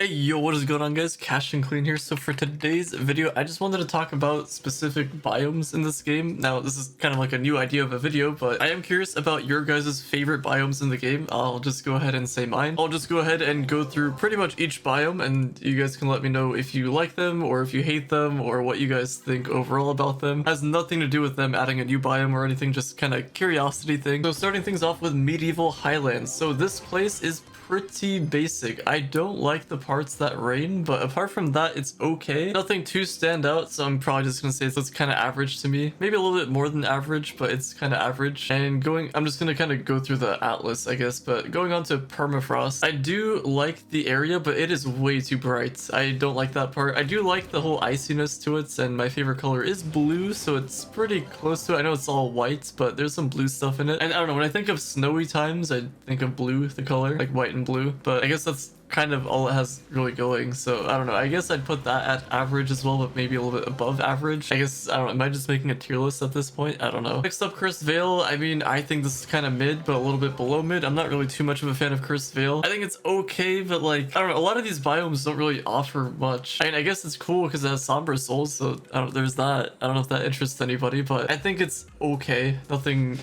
Hey yo, what is going on guys? Cash and Clean here. So for today's video, I just wanted to talk about specific biomes in this game. Now, this is kind of like a new idea of a video, but I am curious about your guys' favorite biomes in the game. I'll just go ahead and say mine. I'll just go ahead and go through pretty much each biome, and you guys can let me know if you like them or if you hate them or what you guys think overall about them. Has nothing to do with them adding a new biome or anything, just kind of curiosity thing. So starting things off with Medieval Highlands. So this place is pretty basic. I don't like the parts that rain, but apart from that, it's okay. Nothing too stand out, so I'm probably just gonna say it's kind of average to me. Maybe a little bit more than average, but it's kind of average. And I'm just gonna kind of go through the atlas, I guess, but going on to Permafrost, I do like the area, but it is way too bright. I don't like that part. I do like the whole iciness to it, and my favorite color is blue, so it's pretty close to it. I know it's all white, but there's some blue stuff in it. And I don't know, when I think of snowy times, I think of blue, the color, like white and blue, but I guess that's kind of all it has really going. So I don't know, I guess I'd put that at average as well, but maybe a little bit above average. I guess, I don't know, am I just making a tier list at this point? I don't know. Next up, Cursed Vale. I mean, I think this is kind of mid, but a little bit below mid. I'm not really too much of a fan of Cursed Vale. I think it's okay, but like, I don't know, a lot of these biomes don't really offer much. I mean, I guess it's cool because it has Somber Souls, so I don't, there's that. I don't know if that interests anybody, but I think it's okay. Nothing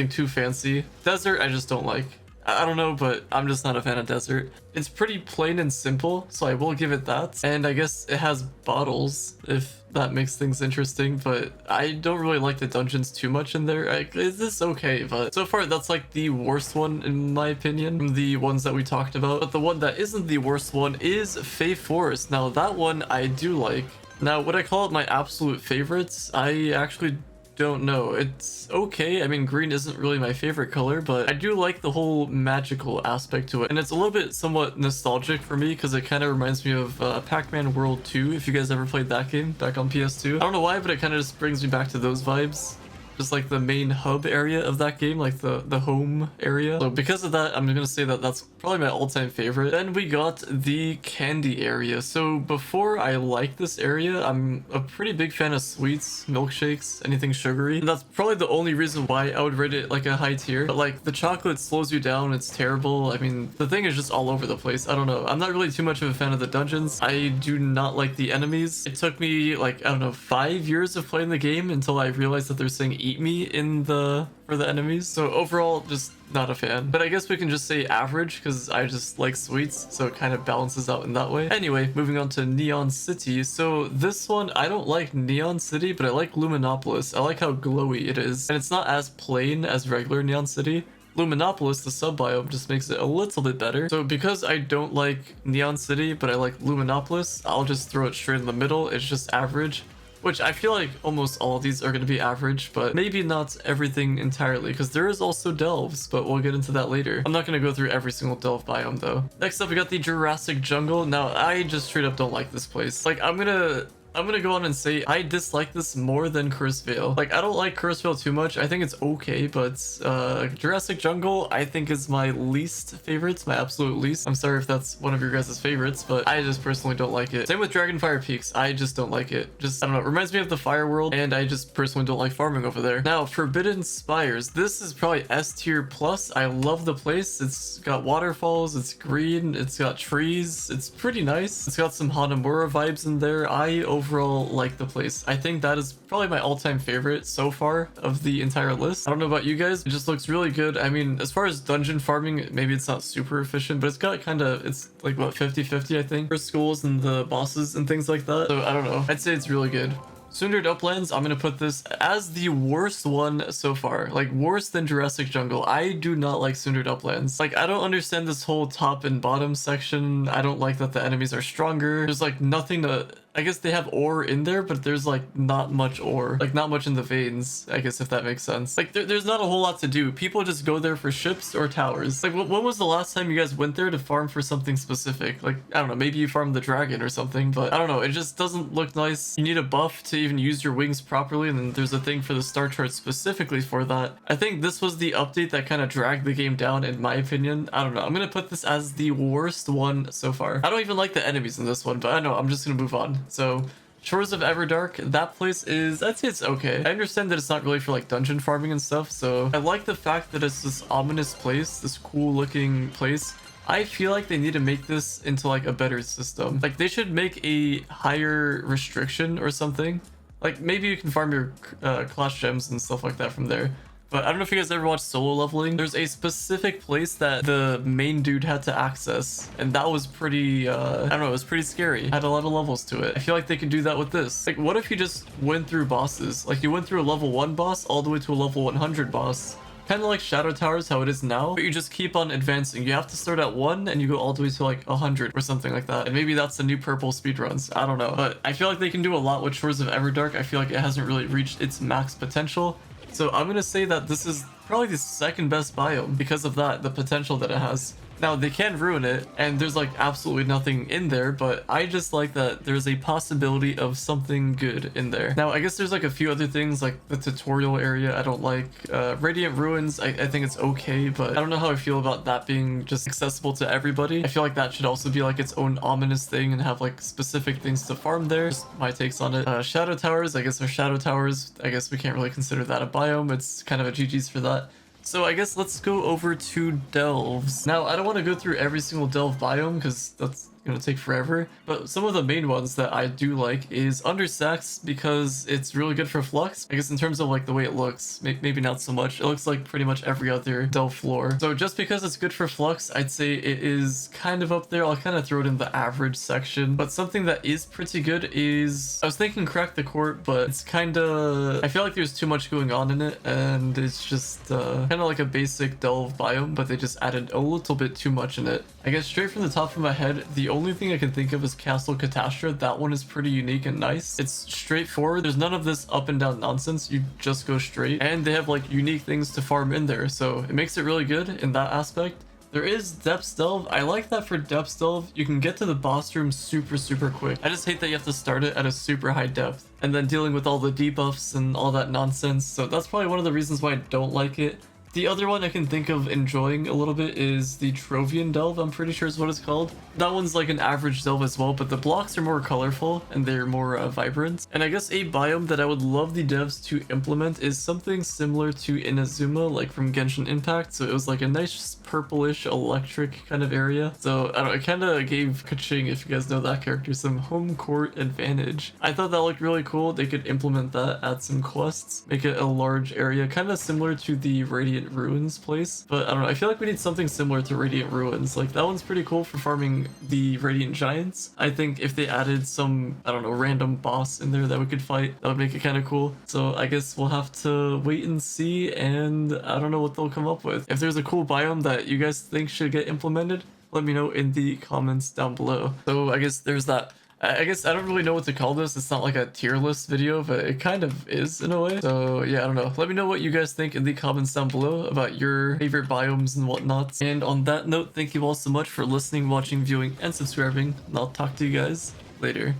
too fancy. Desert, I just don't like. I don't know, but I'm just not a fan of desert. It's pretty plain and simple, so I will give it that. And I guess it has bottles, if that makes things interesting, but I don't really like the dungeons too much in there. It's okay, but so far that's like the worst one in my opinion, from the ones that we talked about. But the one that isn't the worst one is Fey Forest. Now that one I do like. Now, would I call it my absolute favorites? I actually don't know. It's okay. I mean, green isn't really my favorite color, but I do like the whole magical aspect to it. And it's a little bit somewhat nostalgic for me because it kind of reminds me of Pac-Man World 2, if you guys ever played that game back on PS2. I don't know why, but it kind of just brings me back to those vibes. Just like the main hub area of that game, like the home area. So because of that, I'm gonna say that that's probably my all-time favorite. Then we got the candy area. So before I like this area, I'm a pretty big fan of sweets, milkshakes, anything sugary. And that's probably the only reason why I would rate it like a high tier. But like the chocolate slows you down, it's terrible. I mean, the thing is just all over the place. I don't know. I'm not really too much of a fan of the dungeons. I do not like the enemies. It took me like, I don't know, 5 years of playing the game until I realized that they're saying eat me in for the enemies. So overall, just not a fan. But I guess we can just say average because I just like sweets, so it kind of balances out in that way. Anyway, moving on to Neon City. So this one, I don't like Neon City, but I like Luminopolis. I like how glowy it is, and it's not as plain as regular Neon City. Luminopolis, the sub-biome, just makes it a little bit better. So because I don't like Neon City, but I like Luminopolis, I'll just throw it straight in the middle. It's just average. Which I feel like almost all of these are going to be average, but maybe not everything entirely, because there is also delves, but we'll get into that later. I'm not going to go through every single delve biome though. Next up, we got the Jurassic Jungle. Now, I just straight up don't like this place. Like, I'm gonna go on and say I dislike this more than Cursed Vale. Like, I don't like Cursed Vale too much. I think it's okay, but Jurassic Jungle I think is my least favorite, my absolute least. I'm sorry if that's one of your guys' favorites, but I just personally don't like it. Same with Dragonfire Peaks. I just don't like it. Just, I don't know, it reminds me of the Fire World, and I just personally don't like farming over there. Now, Forbidden Spires. This is probably S tier plus. I love the place. It's got waterfalls, it's green, it's got trees, it's pretty nice. It's got some Hanamura vibes in there. I overall like the place. I think that is probably my all-time favorite so far of the entire list. I don't know about you guys, it just looks really good. I mean, as far as dungeon farming, maybe it's not super efficient, but it's got kind of, it's like what, 50-50 I think for schools and the bosses and things like that. So I don't know, I'd say it's really good. Sundered Uplands, I'm gonna put this as the worst one so far. Like, worse than Jurassic Jungle. I do not like Sundered Uplands. Like, I don't understand this whole top and bottom section. I don't like that the enemies are stronger. There's like nothing to... I guess they have ore in there, but there's like not much ore. Like, not much in the veins, I guess, if that makes sense. Like, there's not a whole lot to do. People just go there for ships or towers. Like, when was the last time you guys went there to farm for something specific? Like, I don't know, maybe you farmed the dragon or something, but I don't know. It just doesn't look nice. You need a buff to even use your wings properly, and then there's a thing for the star chart specifically for that. I think this was the update that kind of dragged the game down, in my opinion. I don't know. I'm gonna put this as the worst one so far. I don't even like the enemies in this one, but I know, I'm just gonna move on. So Shores of Everdark, that place is, I'd say it's okay. I understand that it's not really for like dungeon farming and stuff, so I like the fact that it's this ominous place, this cool looking place. I feel like they need to make this into like a better system. Like they should make a higher restriction or something. Like maybe you can farm your clash gems and stuff like that from there. But I don't know if you guys ever watched solo leveling. There's a specific place that the main dude had to access, and that was pretty, I don't know, it was pretty scary. Had a lot of levels to it. I feel like they could do that with this. Like, what if you just went through bosses? Like, you went through a level 1 boss all the way to a level 100 boss. Kind of like Shadow Towers, how it is now, but you just keep on advancing. You have to start at 1 and you go all the way to like 100 or something like that. And maybe that's the new purple speedruns. I don't know. But I feel like they can do a lot with Shores of Everdark. I feel like it hasn't really reached its max potential. So I'm gonna say that this is probably the second best biome because of that, the potential that it has. Now they can ruin it and there's like absolutely nothing in there, but I just like that there's a possibility of something good in there. Now I guess there's like a few other things like the tutorial area I don't like. Radiant Ruins, I think it's okay, but I don't know how I feel about that being just accessible to everybody. I feel like that should also be like its own ominous thing and have like specific things to farm there. Just my takes on it. Shadow Towers, I guess are Shadow Towers. I guess we can't really consider that a biome. It's kind of a GG's for that. So I guess let's go over to delves. Now, I don't want to go through every single delve biome because that's gonna take forever, but some of the main ones that I do like is Undersex because it's really good for flux. I guess in terms of like the way it looks, maybe not so much. It looks like pretty much every other delve floor. So just because it's good for flux, I'd say it is kind of up there. I'll kind of throw it in the average section, but something that is pretty good is, I was thinking Crack the Court, but it's kind of, I feel like there's too much going on in it and it's just kind of like a basic delve biome, but they just added a little bit too much in it. I guess straight from the top of my head, the only thing I can think of is Castle Catastra. That one is pretty unique and nice. It's straightforward. There's none of this up and down nonsense. You just go straight, and they have like unique things to farm in there, so it makes it really good in that aspect. There is Depths Delve. I like that for Depths Delve. You can get to the boss room super quick. I just hate that you have to start it at a super high depth and then dealing with all the debuffs and all that nonsense. So that's probably one of the reasons why I don't like it. The other one I can think of enjoying a little bit is the Trovian Delve, I'm pretty sure is what it's called. That one's like an average delve as well, but the blocks are more colorful and they're more vibrant. And I guess a biome that I would love the devs to implement is something similar to Inazuma, like from Genshin Impact. So it was like a nice purplish electric kind of area. So I don't know, it kind of gave Kaching, if you guys know that character, some home court advantage. I thought that looked really cool. They could implement that, add some quests, make it a large area, kind of similar to the Radiant Ruins place. But I don't know, I feel like we need something similar to Radiant Ruins. Like that one's pretty cool for farming the Radiant Giants. I think if they added some, I don't know, random boss in there that we could fight, that would make it kind of cool. So I guess we'll have to wait and see, and I don't know what they'll come up with. If there's a cool biome that you guys think should get implemented, let me know in the comments down below. So I guess there's that. I guess I don't really know what to call this. It's not like a tier list video, but it kind of is in a way. So yeah, I don't know. Let me know what you guys think in the comments down below about your favorite biomes and whatnot. And on that note, thank you all so much for listening, watching, viewing, and subscribing. And I'll talk to you guys later.